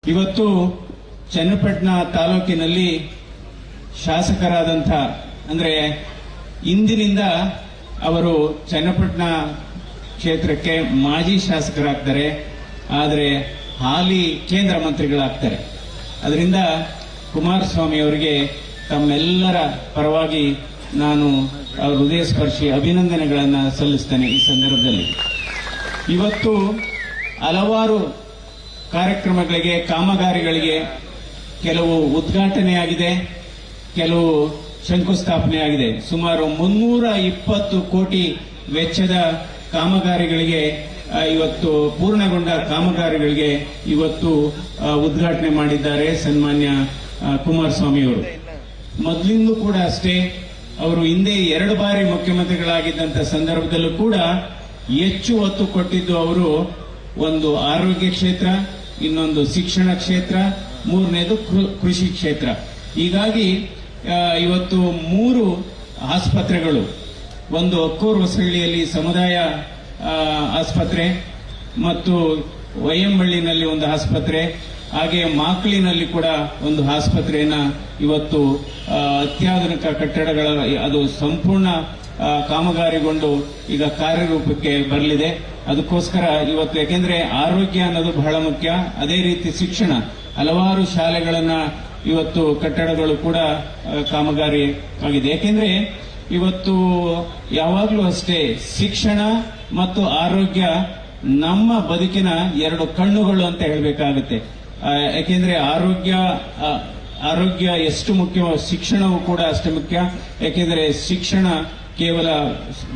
ಇವತ್ತು ಚನ್ನಪಟ್ಟಣ ತಾಲೂಕಿನಲ್ಲಿ ಶಾಸಕರಾದಂಥ ಅಂದ್ರೆ ಇಂದಿನಿಂದ ಅವರು ಚನ್ನಪಟ್ಟಣ ಕ್ಷೇತ್ರಕ್ಕೆ ಮಾಜಿ ಶಾಸಕರಾಗ್ತಾರೆ, ಆದರೆ ಹಾಲಿ ಕೇಂದ್ರ ಮಂತ್ರಿಗಳಾಗ್ತಾರೆ. ಅದರಿಂದ ಕುಮಾರಸ್ವಾಮಿ ಅವರಿಗೆ ತಮ್ಮೆಲ್ಲರ ಪರವಾಗಿ ನಾನು ಹೃದಯ ಸ್ಪರ್ಶಿ ಅಭಿನಂದನೆಗಳನ್ನು ಸಲ್ಲಿಸ್ತೇನೆ. ಈ ಸಂದರ್ಭದಲ್ಲಿ ಇವತ್ತು ಹಲವಾರು ಕಾರ್ಯಕ್ರಮಗಳಿಗೆ, ಕಾಮಗಾರಿಗಳಿಗೆ ಕೆಲವು ಉದ್ಘಾಟನೆಯಾಗಿದೆ, ಕೆಲವು ಶಂಕುಸ್ಥಾಪನೆಯಾಗಿದೆ. ಸುಮಾರು 320 ಕೋಟಿ ವೆಚ್ಚದ ಕಾಮಗಾರಿಗಳಿಗೆ ಇವತ್ತು ಪೂರ್ಣಗೊಂಡ ಕಾಮಗಾರಿಗಳಿಗೆ ಇವತ್ತು ಉದ್ಘಾಟನೆ ಮಾಡಿದ್ದಾರೆ ಸನ್ಮಾನ್ಯ ಕುಮಾರಸ್ವಾಮಿ ಅವರು. ಮೊದಲಿಂದೂ ಕೂಡ ಅಷ್ಟೇ, ಅವರು ಹಿಂದೆ 2 ಬಾರಿ ಮುಖ್ಯಮಂತ್ರಿಗಳಾಗಿದ್ದಂಥ ಸಂದರ್ಭದಲ್ಲೂ ಕೂಡ ಹೆಚ್ಚು ಒತ್ತು ಕೊಟ್ಟಿದ್ದು ಅವರು ಒಂದು ಆರೋಗ್ಯ ಕ್ಷೇತ್ರ, ಇನ್ನೊಂದು ಶಿಕ್ಷಣ ಕ್ಷೇತ್ರ, ಮೂರನೇದು ಕೃಷಿ ಕ್ಷೇತ್ರ. ಹೀಗಾಗಿ ಇವತ್ತು 3 ಆಸ್ಪತ್ರೆಗಳು, ಒಂದು ಅಕ್ಕೂರು ಹೊಸಳ್ಳಿಯಲ್ಲಿ ಸಮುದಾಯ ಆಸ್ಪತ್ರೆ ಮತ್ತು ವೈಯಂಬಳ್ಳಿನಲ್ಲಿ ಒಂದು ಆಸ್ಪತ್ರೆ, ಹಾಗೆ ಮಾಕ್ಲಿನಲ್ಲಿ ಕೂಡ ಒಂದು ಆಸ್ಪತ್ರೆಯನ್ನ ಇವತ್ತು ಅತ್ಯಾಧುನಿಕ ಕಟ್ಟಡಗಳ ಅದು ಸಂಪೂರ್ಣ ಕಾಮಗಾರಿಗೊಂಡು ಈಗ ಕಾರ್ಯರೂಪಕ್ಕೆ ಬರಲಿದೆ. ಅದಕ್ಕೋಸ್ಕರ ಇವತ್ತು ಯಾಕೆಂದ್ರೆ ಆರೋಗ್ಯ ಅನ್ನೋದು ಬಹಳ ಮುಖ್ಯ. ಅದೇ ರೀತಿ ಶಿಕ್ಷಣ, ಹಲವಾರು ಶಾಲೆಗಳನ್ನ ಇವತ್ತು ಕಟ್ಟಡಗಳು ಕೂಡ ಕಾಮಗಾರಿ ಆಗಿದೆ. ಯಾಕೆಂದ್ರೆ ಇವತ್ತು ಯಾವಾಗಲೂ ಅಷ್ಟೇ ಶಿಕ್ಷಣ ಮತ್ತು ಆರೋಗ್ಯ ನಮ್ಮ ಬದುಕಿನ 2 ಕಣ್ಣುಗಳು ಅಂತ ಹೇಳಬೇಕಾಗುತ್ತೆ. ಯಾಕೆಂದ್ರೆ ಆರೋಗ್ಯ ಎಷ್ಟು ಮುಖ್ಯವೋ ಶಿಕ್ಷಣವೂ ಕೂಡ ಅಷ್ಟೇ ಮುಖ್ಯ. ಯಾಕೆಂದ್ರೆ ಶಿಕ್ಷಣ ಕೇವಲ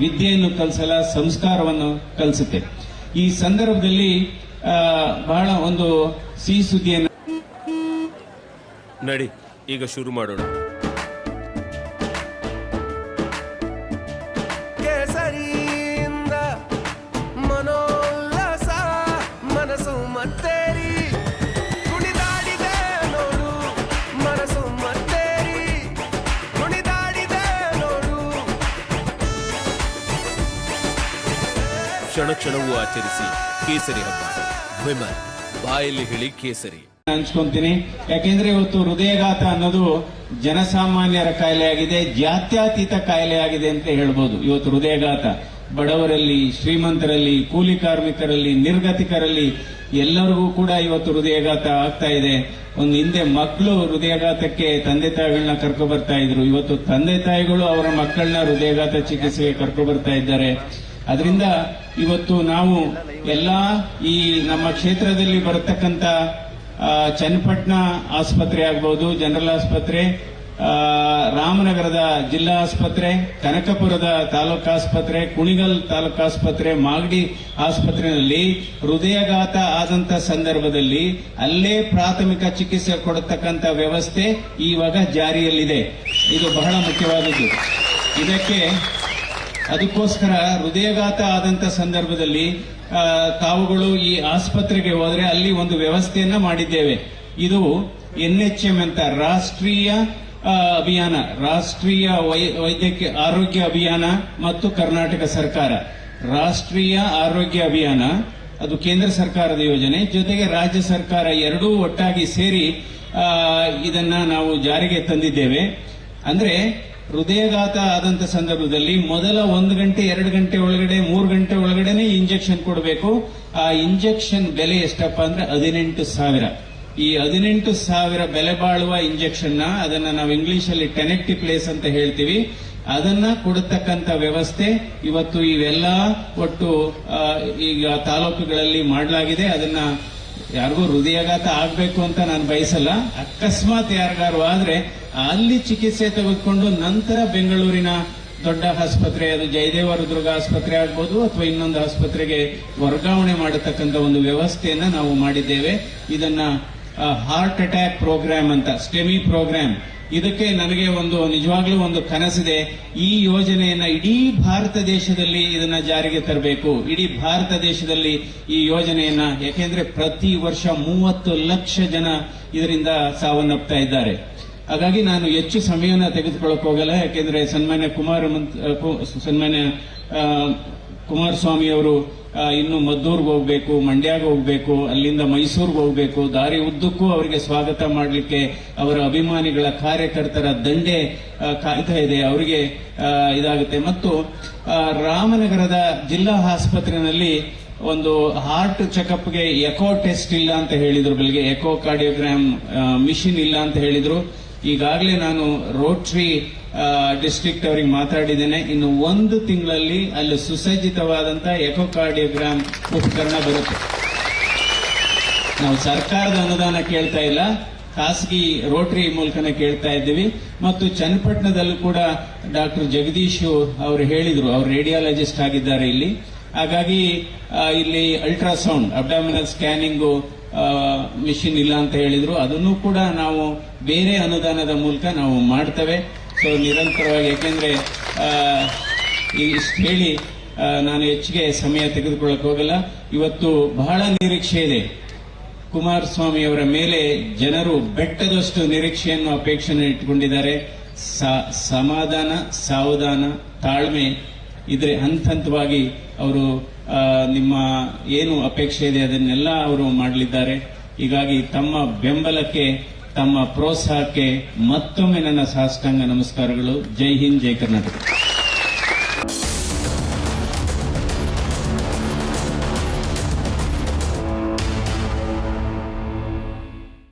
ವಿದ್ಯೆಯನ್ನು ಕಲಿಸಲ್ಲ, ಸಂಸ್ಕಾರವನ್ನು ಕಲಿಸುತ್ತೆ. ಈ ಸಂದರ್ಭದಲ್ಲಿ ಬಹಳ ಒಂದು ಸಿಹಿ ಸುದ್ದಿಯನ್ನು ನಡಿ ಈಗ ಶುರು ಮಾಡೋಣ. ಕೇಸರಿಯಿಂದ ಮನೋಲ್ಲಾಸ ಮನಸ್ಸು ಮತ್ತೇರಿ ಕುಣಿದಾಡಿದೆ ನೋಡು, ಮನಸ್ಸು ಮತ್ತೇರಿ ಕುಣಿದಾಡಿದೆ ನೋಡು. ಕ್ಷಣ ಕ್ಷಣವೂ ಆಚರಿಸಿ ಕೇಸರಿ ಹಬ್ಬ. ವಿಮಲ್ ಬಾಯಲ್ಲಿ ಹೇಳಿ ಕೇಸರಿ ಹಂಚ್ಕೊಂತೀನಿ. ಯಾಕೆಂದ್ರೆ ಇವತ್ತು ಹೃದಯಘಾತ ಅನ್ನೋದು ಜನಸಾಮಾನ್ಯರ ಕಾಯಿಲೆಯಾಗಿದೆ, ಜಾತ್ಯತೀತ ಕಾಯಿಲೆಯಾಗಿದೆ ಅಂತ ಹೇಳ್ಬೋದು. ಇವತ್ತು ಹೃದಯಘಾತ ಬಡವರಲ್ಲಿ, ಶ್ರೀಮಂತರಲ್ಲಿ, ಕೂಲಿ ಕಾರ್ಮಿಕರಲ್ಲಿ, ನಿರ್ಗತಿಕರಲ್ಲಿ ಎಲ್ಲರಿಗೂ ಕೂಡ ಇವತ್ತು ಹೃದಯಘಾತ ಆಗ್ತಾ ಇದೆ. ಒಂದು ಹಿಂದೆ ಮಕ್ಕಳು ಹೃದಯಘಾತಕ್ಕೆ ತಂದೆ ತಾಯಿಗಳನ್ನ ಕರ್ಕೊ ಬರ್ತಾ ಇದ್ರು, ಇವತ್ತು ತಂದೆ ತಾಯಿಗಳು ಅವರ ಮಕ್ಕಳನ್ನ ಹೃದಯಘಾತ ಚಿಕಿತ್ಸೆಗೆ ಕರ್ಕೊ ಬರ್ತಾ ಇದ್ದಾರೆ. ಅದರಿಂದ ಇವತ್ತು ನಾವು ಎಲ್ಲಾ ಈ ನಮ್ಮ ಕ್ಷೇತ್ರದಲ್ಲಿ ಬರತಕ್ಕಂತ ಚನ್ನಪಟ್ಟಣ ಆಸ್ಪತ್ರೆ ಆಗ್ಬಹುದು, ಜನರಲ್ ಆಸ್ಪತ್ರೆ, ರಾಮನಗರದ ಜಿಲ್ಲಾ ಆಸ್ಪತ್ರೆ, ಕನಕಪುರದ ತಾಲೂಕು ಆಸ್ಪತ್ರೆ, ಕುಣಿಗಲ್ ತಾಲೂಕು ಆಸ್ಪತ್ರೆ, ಮಾಗಡಿ ಆಸ್ಪತ್ರೆಯಲ್ಲಿ ಹೃದಯಘಾತ ಆದಂತ ಸಂದರ್ಭದಲ್ಲಿ ಅಲ್ಲೇ ಪ್ರಾಥಮಿಕ ಚಿಕಿತ್ಸೆ ಕೊಡತಕ್ಕಂತ ವ್ಯವಸ್ಥೆ ಇವಾಗ ಜಾರಿಯಲ್ಲಿದೆ. ಇದು ಬಹಳ ಮುಖ್ಯವಾದದ್ದು. ಅದಕ್ಕೋಸ್ಕರ ಹೃದಯಘಾತ ಆದಂತ ಸಂದರ್ಭದಲ್ಲಿ ತಾವುಗಳು ಈ ಆಸ್ಪತ್ರೆಗೆ ಹೋದ್ರೆ ಅಲ್ಲಿ ಒಂದು ವ್ಯವಸ್ಥೆಯನ್ನ ಮಾಡಿದ್ದೇವೆ. ಇದು NHM ಅಂತ ರಾಷ್ಟ್ರೀಯ ಅಭಿಯಾನ, ರಾಷ್ಟ್ರೀಯ ವೈದ್ಯಕೀಯ ಆರೋಗ್ಯ ಅಭಿಯಾನ ಮತ್ತು ಕರ್ನಾಟಕ ಸರ್ಕಾರ ರಾಷ್ಟ್ರೀಯ ಆರೋಗ್ಯ ಅಭಿಯಾನ, ಅದು ಕೇಂದ್ರ ಸರ್ಕಾರದ ಯೋಜನೆ, ಜೊತೆಗೆ ರಾಜ್ಯ ಸರ್ಕಾರ ಎರಡೂ ಒಟ್ಟಾಗಿ ಸೇರಿ ಇದನ್ನ ನಾವು ಜಾರಿಗೆ ತಂದಿದ್ದೇವೆ. ಅಂದ್ರೆ ಹೃದಯಘಾತ ಆದಂತ ಸಂದರ್ಭದಲ್ಲಿ ಮೊದಲ 1 ಗಂಟೆ 2 ಗಂಟೆ ಒಳಗಡೆ 3 ಗಂಟೆ ಒಳಗಡೆನೆ ಇಂಜೆಕ್ಷನ್ ಕೊಡಬೇಕು. ಆ ಇಂಜೆಕ್ಷನ್ ಬೆಲೆ ಎಷ್ಟಪ್ಪ ಅಂದ್ರೆ 18,000. ಈ 18,000 ಬೆಲೆ ಬಾಳುವ ಇಂಜೆಕ್ಷನ್ ಅದನ್ನ ನಾವು ಇಂಗ್ಲಿಷ್ ಅಲ್ಲಿ ಟೆನೆಕ್ಟಿಪ್ಲೇಸ್ ಅಂತ ಹೇಳ್ತೀವಿ. ಅದನ್ನ ಕೊಡತಕ್ಕಂತ ವ್ಯವಸ್ಥೆ ಇವತ್ತು ಇವೆಲ್ಲ ಒಟ್ಟು ಈಗ ತಾಲೂಕುಗಳಲ್ಲಿ ಮಾಡಲಾಗಿದೆ. ಅದನ್ನ ಯಾರಿಗೂ ಹೃದಯಘಾತ ಆಗ್ಬೇಕು ಅಂತ ನಾನು ಬಯಸಲ್ಲ. ಅಕಸ್ಮಾತ್ ಯಾರಿಗಾರು ಆದ್ರೆ ಅಲ್ಲಿ ಚಿಕಿತ್ಸೆ ತೆಗೆದುಕೊಂಡು ನಂತರ ಬೆಂಗಳೂರಿನ ದೊಡ್ಡ ಆಸ್ಪತ್ರೆ, ಅದು ಜಯದೇವ ಹೃದ್ರೋಗ ಆಸ್ಪತ್ರೆ ಆಗ್ಬೋದು ಅಥವಾ ಇನ್ನೊಂದು ಆಸ್ಪತ್ರೆಗೆ ವರ್ಗಾವಣೆ ಮಾಡತಕ್ಕಂಥ ಒಂದು ವ್ಯವಸ್ಥೆಯನ್ನ ನಾವು ಮಾಡಿದ್ದೇವೆ. ಇದನ್ನ ಹಾರ್ಟ್ ಅಟ್ಯಾಕ್ ಪ್ರೋಗ್ರಾಮ್ ಅಂತ, ಸ್ಟೆಮಿ ಪ್ರೋಗ್ರಾಮ್. ಇದಕ್ಕೆ ನನಗೆ ನಿಜವಾಗ್ಲೂ ಒಂದು ಕನಸಿದೆ. ಈ ಯೋಜನೆಯನ್ನ ಇಡೀ ಭಾರತ ದೇಶದಲ್ಲಿ ಇದನ್ನ ಜಾರಿಗೆ ತರಬೇಕು. ಇಡೀ ಭಾರತ ದೇಶದಲ್ಲಿ ಈ ಯೋಜನೆಯನ್ನ, ಯಾಕೆಂದ್ರೆ ಪ್ರತಿ ವರ್ಷ 30 ಲಕ್ಷ ಜನ ಇದರಿಂದ ಸಾವನ್ನಪ್ತಾ ಇದ್ದಾರೆ. ಹಾಗಾಗಿ ನಾನು ಹೆಚ್ಚು ಸಮಯನ ತೆಗೆದುಕೊಳ್ಳಕ್ ಹೋಗಲ್ಲ. ಯಾಕೆಂದ್ರೆ ಸನ್ಮಾನ್ಯ ಕುಮಾರಸ್ವಾಮಿ ಅವರು ಇನ್ನು ಮದ್ದೂರ್ಗೆ ಹೋಗ್ಬೇಕು, ಮಂಡ್ಯಗೆ ಹೋಗ್ಬೇಕು, ಅಲ್ಲಿಂದ ಮೈಸೂರಿಗೆ ಹೋಗ್ಬೇಕು, ದಾರಿ ಉದ್ದಕ್ಕೂ ಅವರಿಗೆ ಸ್ವಾಗತ ಮಾಡಲಿಕ್ಕೆ ಅವರ ಅಭಿಮಾನಿಗಳ ಕಾರ್ಯಕರ್ತರ ದಂಡೆ ಕಾಯ್ತಾ ಇದೆ. ಅವರಿಗೆ ಇದಾಗುತ್ತೆ. ಮತ್ತು ರಾಮನಗರದ ಜಿಲ್ಲಾ ಆಸ್ಪತ್ರೆಯಲ್ಲಿ ಒಂದು ಹಾರ್ಟ್ ಚೆಕಪ್ಗೆ ಎಕೋ ಟೆಸ್ಟ್ ಇಲ್ಲ ಅಂತ ಹೇಳಿದ್ರು, ಬೆಳಿಗ್ಗೆ ಎಕೋ ಕಾರ್ಡಿಯೋಗ್ರಾಮ್ ಮಿಷಿನ್ ಇಲ್ಲ ಅಂತ ಹೇಳಿದ್ರು. ಈಗಾಗಲೇ ನಾನು ರೋಟರಿ ಡಿಸ್ಟ್ರಿಕ್ಟ್ ಅವರಿಗೆ ಮಾತಾಡಿದ್ದೇನೆ. ಇನ್ನು 1 ತಿಂಗಳಲ್ಲಿ ಅಲ್ಲಿ ಸುಸಜ್ಜಿತವಾದಂತಹ ಎಕೋ ಕಾರ್ಡಿಯೋಗ್ರಾಮ್ ಉಪಕರಣ ಬರುತ್ತೆ. ನಾವು ಸರ್ಕಾರದ ಅನುದಾನ ಕೇಳ್ತಾ ಇಲ್ಲ, ಖಾಸಗಿ ರೋಟರಿ ಮೂಲಕನೇ ಕೇಳ್ತಾ ಇದ್ದೀವಿ. ಮತ್ತು ಚನ್ನಪಟ್ಟಣದಲ್ಲೂ ಕೂಡ ಡಾಕ್ಟರ್ ಜಗದೀಶ್ ಅವರು ಹೇಳಿದ್ರು, ಅವರು ರೇಡಿಯಾಲಜಿಸ್ಟ್ ಆಗಿದ್ದಾರೆ ಇಲ್ಲಿ. ಹಾಗಾಗಿ ಇಲ್ಲಿ ಅಲ್ಟ್ರಾಸೌಂಡ್ ಅಬ್ಡಾಮಿನಲ್ ಸ್ಕ್ಯಾನಿಂಗ್ ಮಿಷಿನ್ ಇಲ್ಲ ಅಂತ ಹೇಳಿದ್ರು. ಅದನ್ನು ಕೂಡ ನಾವು ಬೇರೆ ಅನುದಾನದ ಮೂಲಕ ನಾವು ಮಾಡ್ತೇವೆ. ಸೊ ನಿರಂತರವಾಗಿ, ಯಾಕೆಂದ್ರೆ ಇಷ್ಟು ಹೇಳಿ ನಾನು ಹೆಚ್ಚಿಗೆ ಸಮಯ ತೆಗೆದುಕೊಳ್ಳಕ್ಕೆ ಹೋಗಲ್ಲ. ಇವತ್ತು ಬಹಳ ನಿರೀಕ್ಷೆ ಇದೆ ಕುಮಾರಸ್ವಾಮಿ ಅವರ ಮೇಲೆ. ಜನರು ಬೆಟ್ಟದಷ್ಟು ನಿರೀಕ್ಷೆಯನ್ನು, ಅಪೇಕ್ಷೆಯನ್ನು ಇಟ್ಟುಕೊಂಡಿದ್ದಾರೆ. ಸಮಾಧಾನ, ಸಾವಧಾನ, ತಾಳ್ಮೆ ಇದ್ರೆ ಹಂತ ಹಂತವಾಗಿ ಅವರು ನಿಮ್ಮ ಏನು ಅಪೇಕ್ಷೆ ಇದೆ ಅದನ್ನೆಲ್ಲ ಅವರು ಮಾಡಲಿದ್ದಾರೆ. ಹೀಗಾಗಿ ತಮ್ಮ ಬೆಂಬಲಕ್ಕೆ, ತಮ್ಮ ಪ್ರೋತ್ಸಾಹಕ್ಕೆ ಮತ್ತೊಮ್ಮೆ ನನ್ನ ಸಾಷ್ಟಾಂಗ ನಮಸ್ಕಾರಗಳು. ಜೈ ಹಿಂದ್, ಜೈ ಕರ್ನಾಟಕ.